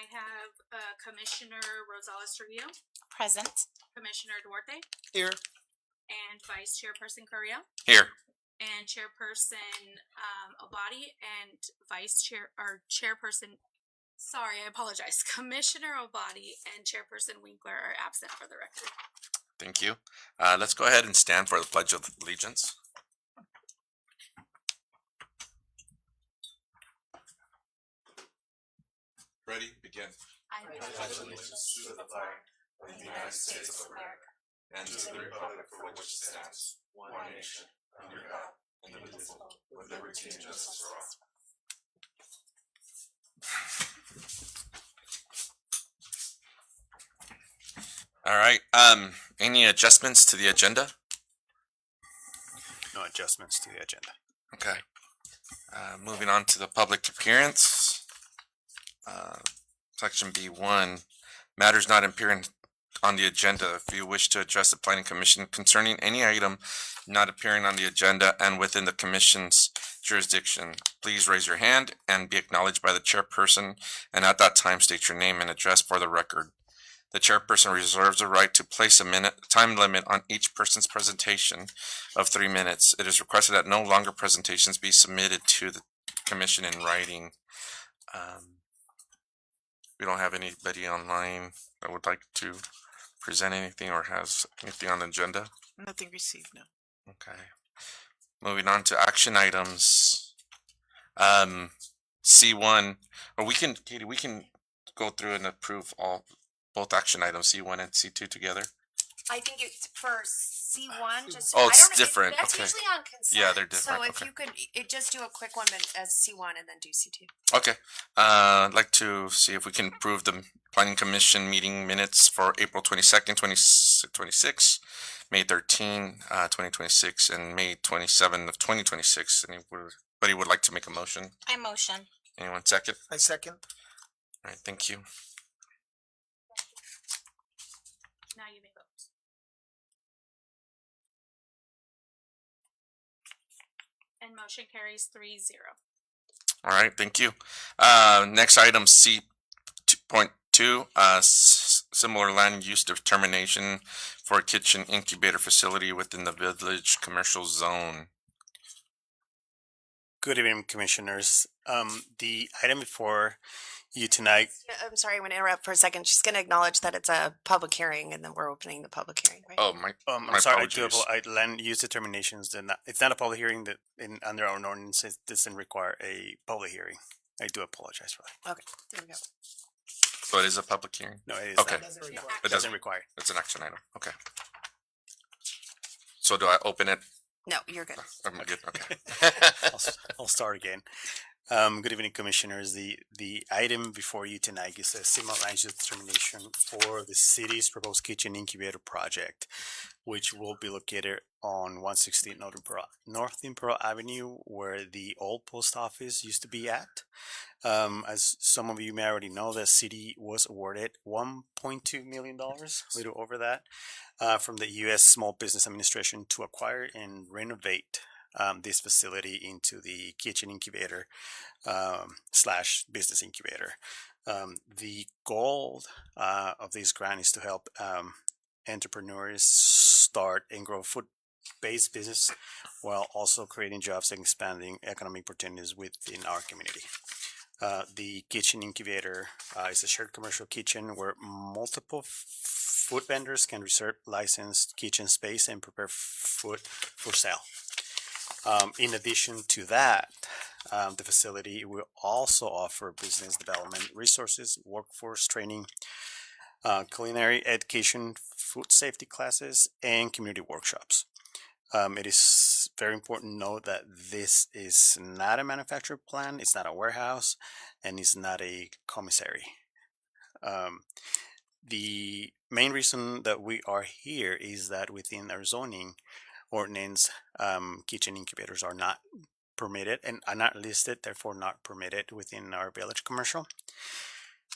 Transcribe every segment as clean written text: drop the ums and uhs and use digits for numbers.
I have Commissioner Rosales Trujillo, Present. Commissioner Duarte, Here. and Vice Chairperson Correa, Here. and Chairperson Abadi, and Chairperson. Sorry, I apologize. Commissioner Abadi and Chairperson Winkler are absent for the record. Thank you. Let's go ahead and stand for the Pledge of Allegiance. Ready? Begin. I pledge allegiance to the flag of the United States of America and to the republic for which it stands, one nation, under God, indivisible, with liberty and justice for all. All right. Any adjustments to the agenda? No adjustments to the agenda. Okay. Moving on to the public appearance. Section B1, matters not appearing on the agenda. If you wish to address the Planning Commission concerning any item not appearing on the agenda and within the Commission's jurisdiction, please raise your hand and be acknowledged by the chairperson, and at that time state your name and address for the record. The chairperson reserves the right to place a time limit on each person's presentation of 3 minutes. It is requested that no longer presentations be submitted to the Commission in writing. We don't have anybody online that would like to present anything or has anything on the agenda. Nothing received, no. Okay. Moving on to action items. C1, or Katie, we can go through and approve both action items, C1 and C2 together. I think it's for C1, just Oh, I it's don't know, different. That's Okay. usually on consent. Yeah, they're different. So if Okay. you could just do a quick one as C1 and then do C2. Okay. I'd like to see if we can approve the Planning Commission meeting minutes for April 22nd, 2026, May 13, 2026, and May 27 of 2026. Anybody would like to make a motion? I motion. Anyone second? I second. All right, thank you. Now you may vote. And motion carries 3-0. All right, thank you. Next item, C2.2, similar land use determination for a kitchen incubator facility within the village commercial zone. Good evening, commissioners. The item before you tonight. I'm sorry, I'm going to interrupt for a second. She's going to acknowledge that it's a public hearing and then we're opening the public hearing, right? Oh, my I'm sorry. apologies. Land use determinations. It's not a public hearing that under our ordinance it doesn't require a public hearing. I do apologize for that. Okay, there we go. So it is a public hearing? No, it is Okay. not. It It doesn't require. It's an action item. Okay. So do I open it? No, you're good. I'm good. Okay. I'll start again. Good evening, commissioners. The item before you tonight is a similar land use determination for the city's proposed kitchen incubator project, which will be located on 116 North Imperial Avenue, where the old post office used to be at. As some of you may already know, the city was awarded $1.2 million, a little over that, from the U.S. Small Business Administration to acquire and renovate this facility into the kitchen incubator slash business incubator. The goal of this grant is to help entrepreneurs start and grow food-based business while also creating jobs and expanding economic opportunities within our community. The kitchen incubator is a shared commercial kitchen where multiple food vendors can reserve licensed kitchen space and prepare food for sale. In addition to that, the facility will also offer business development resources, workforce training, culinary education, food safety classes, and community workshops. It is very important to note that this is not a manufacturing plant, it's not a warehouse, and it's not a commissary. The main reason that we are here is that within our zoning ordinance, kitchen incubators are not permitted and are not listed, therefore not permitted within our village commercial.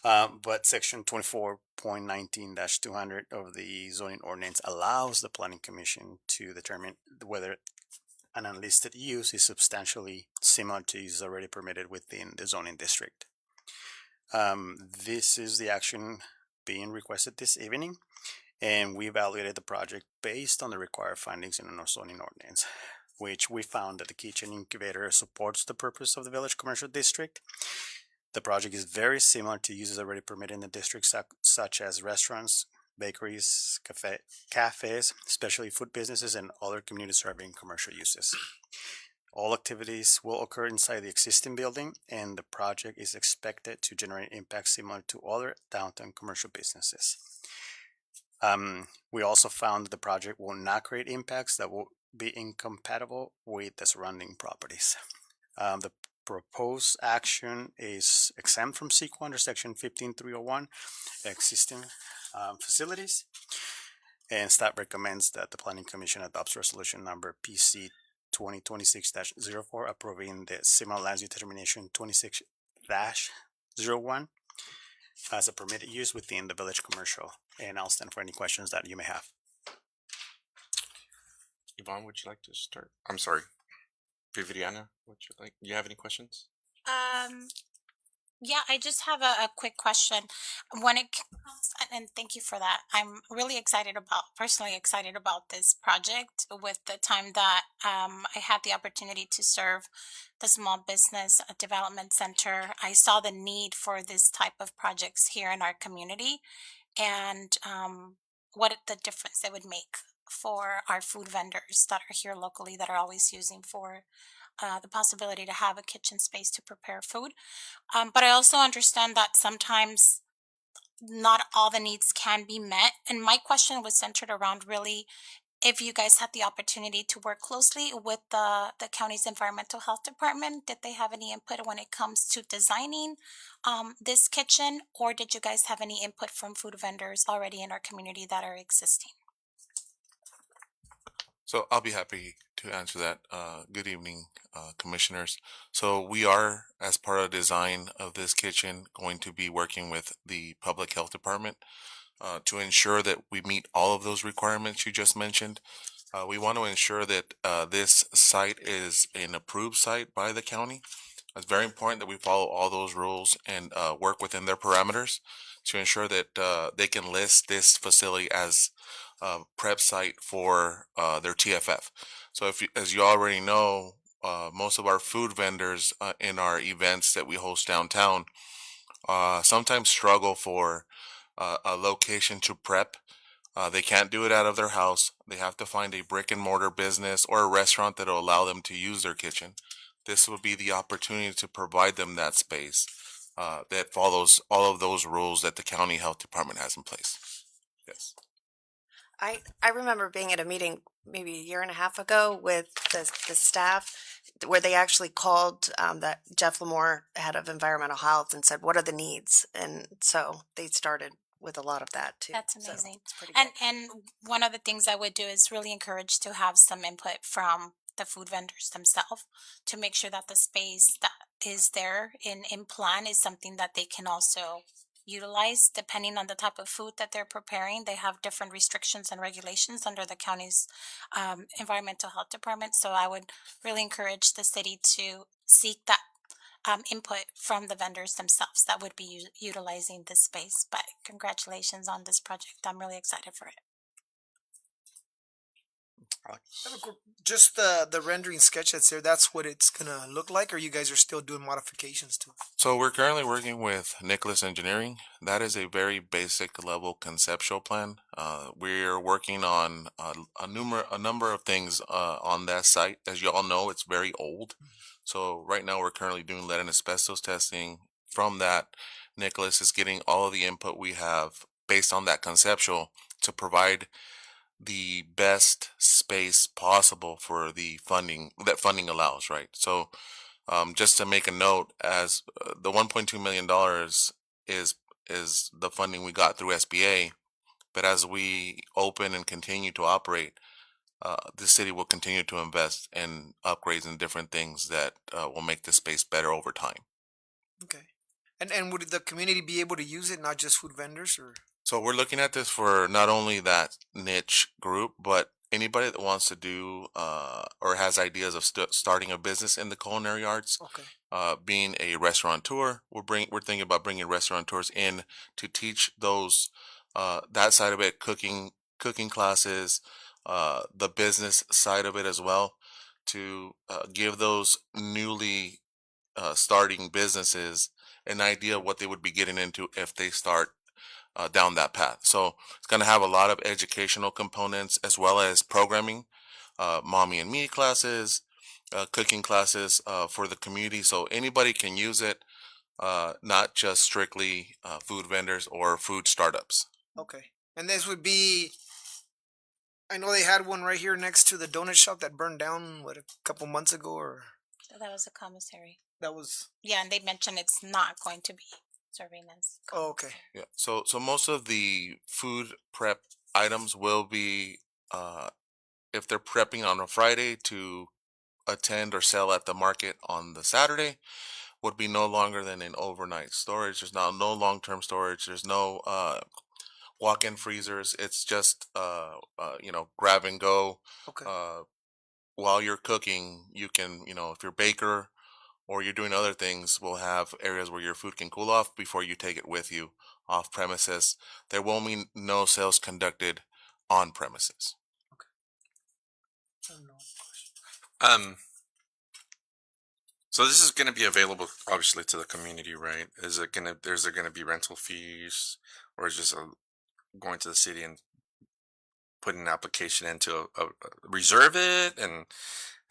But section 24.19-200 of the zoning ordinance allows the planning commission to determine whether an unlisted use is substantially similar to use already permitted within the zoning district. This is the action being requested this evening, and we evaluated the project based on the required findings in our zoning ordinance, which we found that the kitchen incubator supports the purpose of the village commercial district. The project is very similar to uses already permitted in the district, such as restaurants, bakeries, cafes, especially food businesses, and other community serving commercial uses. All activities will occur inside the existing building, and the project is expected to generate impacts similar to other downtown commercial businesses. We also found that the project will not create impacts that will be incompatible with the surrounding properties. The proposed action is exempt from CEQA under section 15301, existing facilities, and staff recommends that the Planning Commission adopts resolution number PC 2026-04 approving the similar land use determination 26-01 as a permitted use within the village commercial. And I'll stand for any questions that you may have. Yvonne, would you like to start? I'm sorry. Viviana, would you like? Do you have any questions? Yeah, I just have a quick question. When it comes, and thank you for that. I'm really personally excited about this project. With the time that I had the opportunity to serve the Small Business Development Center, I saw the need for this type of projects here in our community, and what the difference it would make for our food vendors that are here locally that are always using for the possibility to have a kitchen space to prepare food. But I also understand that sometimes not all the needs can be met. And my question was centered around really if you guys had the opportunity to work closely with the county's environmental health department. Did they have any input when it comes to designing this kitchen, or did you guys have any input from food vendors already in our community that are existing? So I'll be happy to answer that. Good evening, commissioners. So we are, as part of the design of this kitchen, going to be working with the public health department to ensure that we meet all of those requirements you just mentioned. We want to ensure that this site is an approved site by the county. It's very important that we follow all those rules and work within their parameters to ensure that they can list this facility as a prep site for their TFF. So if you, as you already know, most of our food vendors in our events that we host downtown sometimes struggle for a location to prep. They can't do it out of their house. They have to find a brick and mortar business or a restaurant that will allow them to use their kitchen. This would be the opportunity to provide them that space that follows all of those rules that the county health department has in place. Yes. I remember being at a meeting maybe a year and a half ago with the staff where they actually called that Jeff Lamore, head of environmental health, and said, what are the needs? And so they started with a lot of that too. That's So amazing. it's pretty good. And one of the things I would do is really encourage to have some input from the food vendors themselves to make sure that the space that is there in plan is something that they can also utilize depending on the type of food that they're preparing. They have different restrictions and regulations under the county's environmental health department. So I would really encourage the city to seek that input from the vendors themselves that would be utilizing this space. But congratulations on this project. I'm really excited for it. Just the rendering sketch that's there, that's what it's gonna look like, or you guys are still doing modifications to it? So we're currently working with Nicholas Engineering. That is a very basic level conceptual plan. We're working on a number of things on that site. As you all know, it's very old. So right now we're currently doing lead and asbestos testing. From that, Nicholas is getting all of the input we have based on that conceptual to provide the best space possible for the funding that funding allows, right? So just to make a note, as the $1.2 million is the funding we got through SBA, but as we open and continue to operate, the city will continue to invest in upgrades and different things that will make the space better over time. Okay. And would the community be able to use it, not just food vendors, or? So we're looking at this for not only that niche group, but anybody that wants to do or has ideas of starting a business in the culinary arts, Okay. being a restaurateur, we're thinking about bringing restaurateurs in to teach those that side of it, cooking classes, the business side of it as well, to give those newly starting businesses an idea of what they would be getting into if they start down that path. So it's going to have a lot of educational components as well as programming, mommy and me classes, cooking classes for the community. So anybody can use it, not just strictly food vendors or food startups. Okay. And this would be, I know they had one right here next to the donut shop that burned down, what, a couple months ago, or That was a commissary. that was, Yeah, and they mentioned it's not going to be serving as. oh, okay. Yeah. So most of the food prep items will be, if they're prepping on a Friday to attend or sell at the market on the Saturday, would be no longer than an overnight storage. There's now no long-term storage. There's no walk-in freezers. It's just grab and go. Okay. While you're cooking, you can, if you're baker or you're doing other things, we'll have areas where your food can cool off before you take it with you off premises. There will be no sales conducted on premises. I don't know. So this is going to be available, obviously, to the community, right? Is there going to be rental fees, or is just going to the city and putting an application in to reserve it and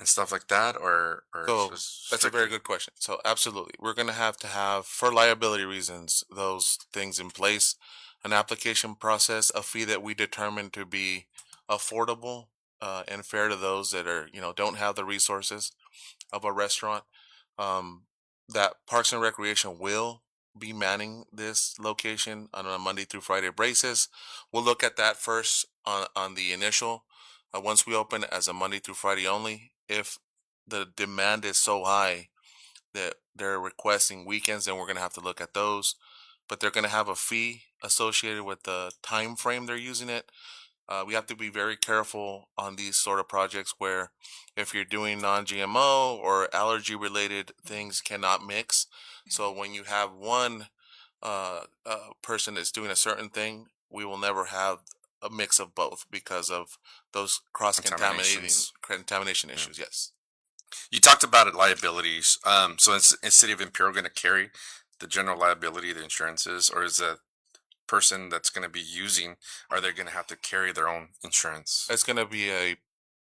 stuff like that, or So just that's a very strictly- good question. So absolutely, we're going to have, for liability reasons, those things in place, an application process, a fee that we determine to be affordable and fair to those that are, don't have the resources of a restaurant. That Parks and Recreation will be manning this location on a Monday through Friday basis. We'll look at that first on the initial. Once we open as a Monday through Friday only, if the demand is so high that they're requesting weekends, then we're going to have to look at those. But they're going to have a fee associated with the time frame they're using it. We have to be very careful on these sort of projects where if you're doing non-GMO or allergy related things cannot mix. So when you have one person that's doing a certain thing, we will never have a mix of both because of those cross Contaminations. contamination issues. Yes. You talked about it, liabilities. So is City of Imperial going to carry the general liability, the insurances, or is the person that's going to be using, are they going to have to carry their own insurance? It's going to be a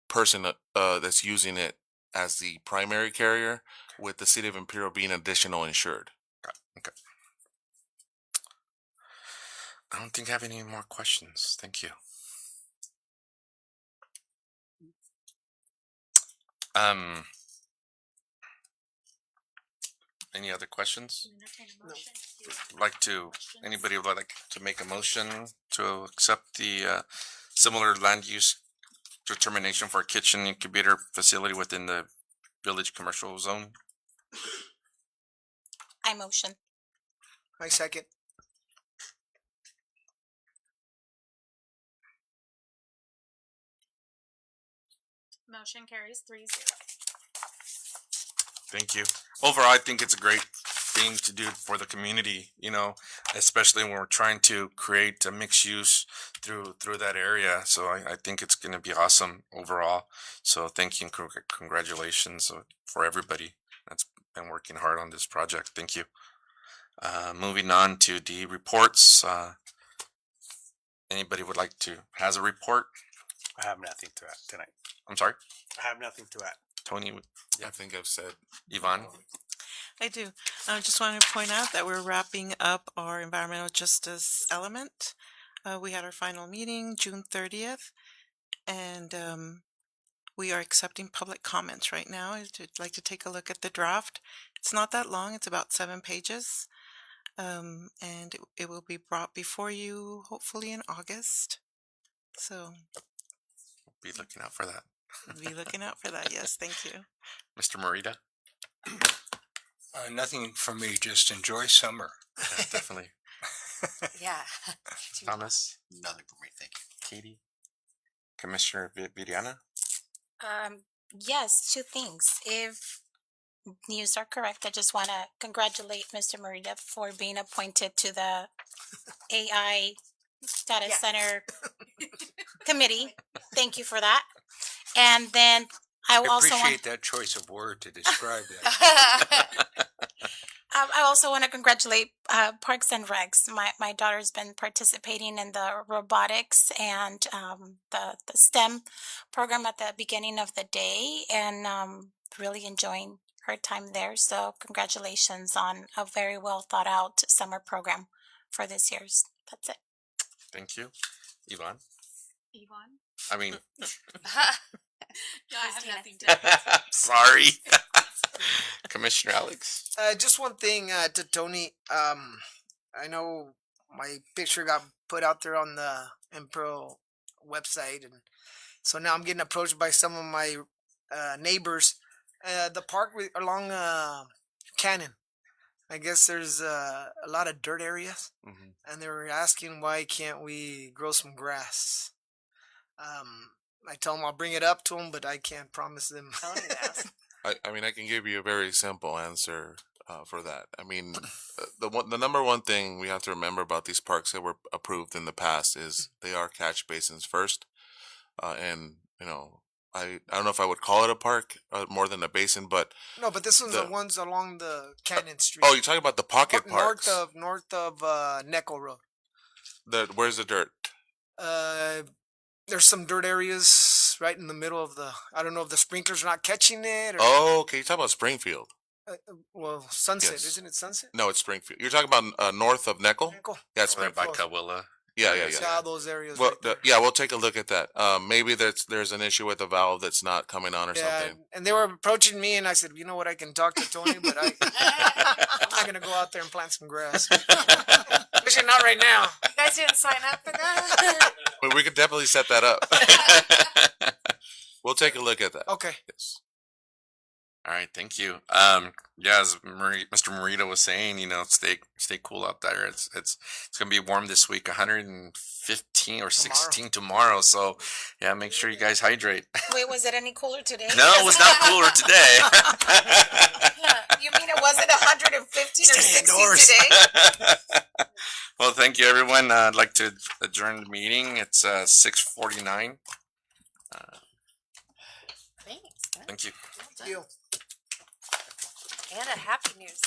person that's using it as the primary carrier, with the City of Imperial being additional insured. Okay. I don't think I have any more questions. Thank you. Any other questions? Anybody would like to make a motion to accept the similar land use determination for a kitchen incubator facility within the village commercial zone? I motion. I second. Motion carries 3-0. Thank you. Overall, I think it's a great thing to do for the community, especially when we're trying to create a mixed use through that area. So I think it's going to be awesome overall. So thank you and congratulations for everybody that's been working hard on this project. Thank you. Moving on to the reports. Anybody would like to has a report? I have nothing to add tonight. I'm sorry, I have nothing to add. Tony, I think I've said. Yvonne. I do. I just wanted to point out that we're wrapping up our environmental justice element. We had our final meeting June 30th, and we are accepting public comments right now. I'd like to take a look at the draft. It's not that long. It's about 7 pages, and it will be brought before you hopefully in August. So Be looking out for that. be looking out for that. Yes, thank you. Mr. Morita. Nothing for me, just enjoy summer. Yeah, definitely. Yeah. Thomas. Nothing for me, thank you. Katie. Commissioner Viriana? Yes, two things. If news are correct, I just want to congratulate Mr. Merida for being appointed to the AI Data Yes. Center Committee. Thank you for that. And then I I also want appreciate that choice of word to describe that. I also want to congratulate Parks and Recs. My daughter's been participating in the robotics and the STEM program at the beginning of the day, and really enjoying her time there. So congratulations on a very well thought out summer program for this year's. That's it. Thank you. Yvonne? Yvonne? I mean, No, I have Christina. nothing to. sorry. Commissioner Alex? Just one thing to Tony. I know my picture got put out there on the Imperial website, and so now I'm getting approached by some of my neighbors. The park along Cannon. I guess there's a lot of dirt areas, and they were asking why can't we grow some grass. I tell them I'll bring it up to them, but I can't promise them. I mean, I can give you a very simple answer for that. I mean, the number one thing we have to remember about these parks that were approved in the past is they are catch basins first, and you know, I don't know if I would call it a park more than a basin, but No, but this one's the ones along the Canyon Street. oh, you're talking about the pocket parks. North of Necco Road. Where's the dirt? There's some dirt areas right in the middle of the. I don't know if the sprinklers are not catching it. Or, Oh, okay, you're talking about Springfield. well, Sunset, Yes. isn't it Sunset? No, it's Springfield. You're talking about north of Neckel? Necco. Yeah, it's Right by Springfield. Kawilla. Yeah, yeah, Yeah, yeah. all those areas. Well, right there. yeah, we'll take a look at that. Maybe there's an issue with the valve that's not coming on or Yeah, something. and they were approaching me, and I said, you know what, I can talk to Tony, but I'm not gonna go out there and plant some grass. Especially not right now. You guys didn't sign up for that? But we could definitely set that up. We'll take a look at that. Okay. Yes. All right, thank you. Yeah, as Mr. Morita was saying, you know, stay cool out there. It's gonna be warm this week, 115 or 16 tomorrow. So yeah, make sure you guys hydrate. Wait, was it any cooler today? No, it was not cooler today. You mean it wasn't 115 or Stay 16 indoors. today? Well, thank you, everyone. I'd like to adjourn the meeting. It's 6:49. Thanks. Thank you. Thank you. And a happy news.